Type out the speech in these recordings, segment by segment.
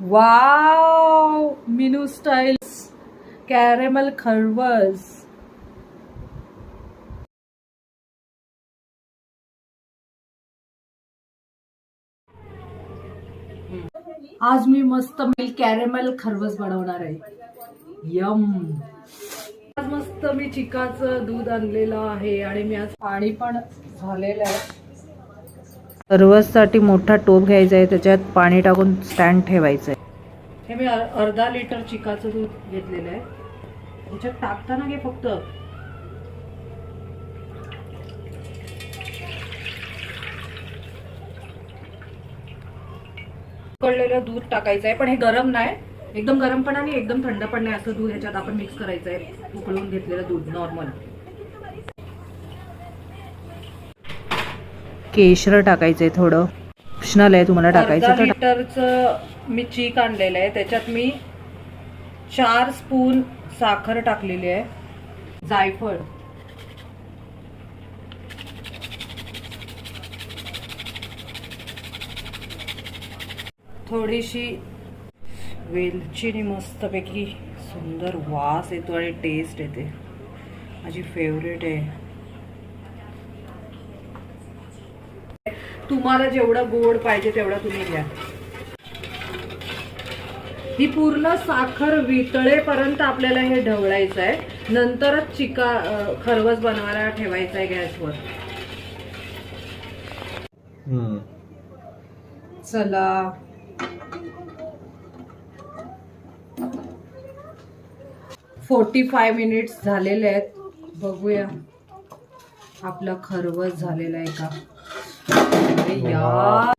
Wow, Minu style caramel खरवस. आज मी मस्त मिल्क कॅरेमल खरवस बनवणार आहे. यम. आज मस्त मी चिकाचं दूध आणलेलं आहे आणि मी आज पाणी पण झालेलं आहे. खरवससाठी मोठा टोप घ्यायचा आहे, त्याच्यात पाणी टाकून स्टँड ठेवायचं आहे. हे मी अर्धा लिटर चिकाचं दूध घेतलेलं आहे. त्याच्यात टाकताना घे फक्त उकळलेलं दूध टाकायचं आहे, पण हे गरम नाही, एकदम गरम पण आणि एकदम थंड पण नाही, असं दूध ह्याच्यात आपण मिक्स करायचं आहे. उकळून घेतलेलं दूध नॉर्मल. केशर टाकायचंय थोडं, ऑप्शनल आहे, तुम्हाला टाकायचं. अर्धा लिटरचं मी चीक आणलेलं आहे, त्याच्यात मी 4 स्पून साखर टाकलेली आहे. जायफळ, थोडीशी वेलचीने मस्तपैकी सुंदर वास येतो आणि टेस्ट येते. माझी फेवरेट आहे. तुम्हाला जेवढं गोड पाहिजे तेवढं तुम्ही घ्या. ही पूर्ण साखर वितळेपर्यंत आपल्याला हे ढवळायचं आहे, नंतरच खरवस बनवायला ठेवायचं आहे गॅसवर. चला, $45 मिनिट्स झालेले आहेत. बघूया आपला खरवस झालेला आहे का. यार,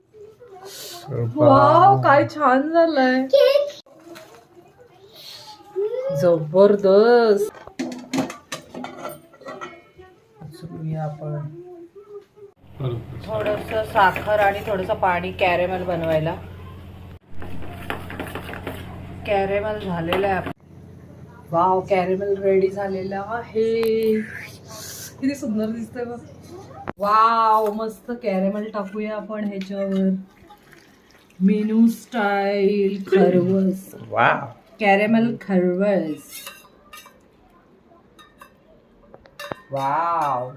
वाव, काय छान झालंय, जबरदस्त. आपण थोडस साखर आणि थोडस पाणी कॅरेमल बनवायला. कॅरेमल झालेलं आहे. वाव, कॅरेमल रेडी झालेला आहे. किती सुंदर दिसतंय बघ. वाव, मस्त कॅरेमल टाकूया आपण ह्याच्यावर. मेनू स्टाईल खरवस. वाव, कॅरेमल खरवस. वाव,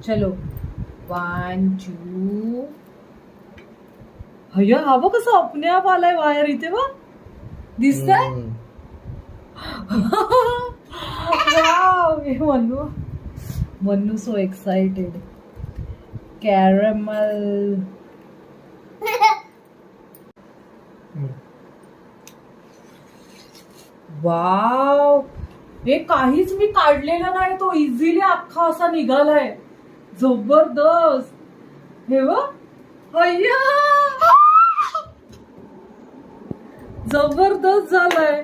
चलो 1 2. हय्या, हा बघ कसं अपने आप आलाय वायर इथे बघ, दिसतंय. Wow, Mannu so excited. Caramel. Wow, हे काहीच मी काढलेलं नाही, तो इझिली अख्खा असा निघालाय. जबरदस्त. हे बघ, अय्या, जबरदस्त झालाय.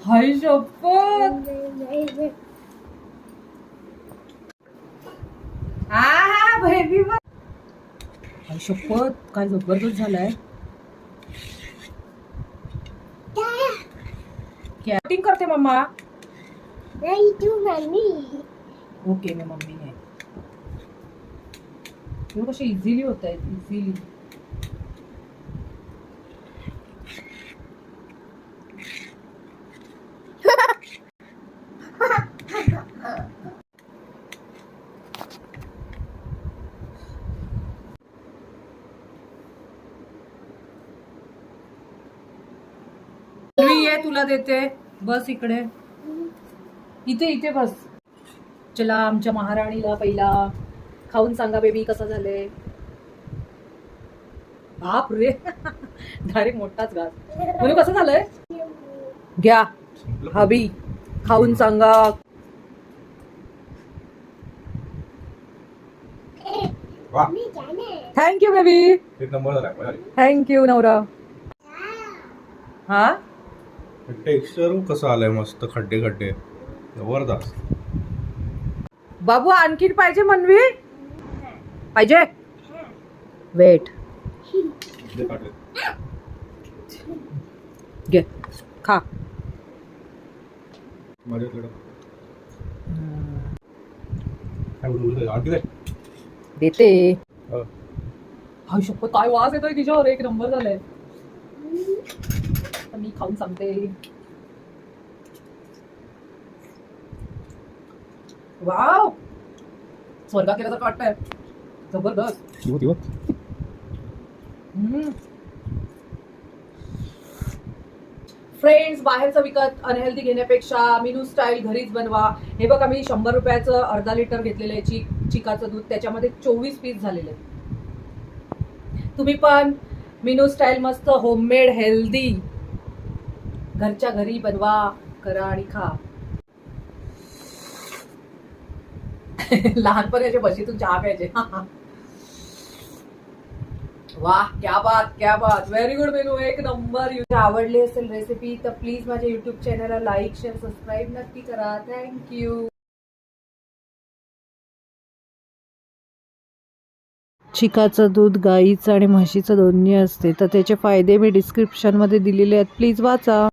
हाय शपथ. हा बेबी, हाय शपथ, काय जबरदस्त झालाय. कॅटिंग करते मम्मा. नाही, तू मम्मी. ओके, मी मम्मी आहे. हे कसे इझिली होत आहेत, इझिली. तुला देते, बस इकडे, इथे इथे बस. चला, आमच्या महाराणीला पहिला खाऊन सांगा बेबी कसं झालंय. बाप रे, डायरेक्ट मोठाच घास. म्हणून कसं झालंय, घ्या हबी, खाऊन सांगा. थँक्यू बेबी, थँक्यू नवरा. हा, टेक्स्चर कसं आलंय, मस्त खड्डे खड्डे, जबरदस्त. बाबू आणखीन पाहिजे मनवी. पाहिजे वेट दे काढले. घे खा. माझ्याकडे काय बोलू आणखी दे. देते. हो. हा शप्पथ काय वास येतोय तिच्यावर. एक नंबर झालाय. तर मी खाऊन सांगते. वाव स्वर्गात केल्यासारखं वाटतंय. जबरदस्त. फ्रेंड्स, बाहेरचं विकत अनहेल्दी घेण्यापेक्षा मिनू स्टाईल घरीच बनवा. हे बघा मी 100 रुपयाचं अर्धा लिटर घेतलेलं आहे चिकाचं दूध. त्याच्यामध्ये 24 पीस झालेले. तुम्ही पण मिनू स्टाईल मस्त होममेड हेल्दी घरच्या घरी बनवा, करा आणि खा. लहानपणी बशीतून चहा प्यायचे. वाह क्या बात क्या बात. Very good menu. एक नंबर. आवडली असेल रेसिपी तर प्लीज माझ्या युट्यूब चॅनलला लाईक शेअर सबस्क्राईब नक्की करा. थँक्यू. चिकाचं दूध गाईचं आणि म्हशीचं दोन्ही असते, तर त्याचे फायदे मी डिस्क्रिप्शनमध्ये दिलेले आहेत. प्लीज वाचा.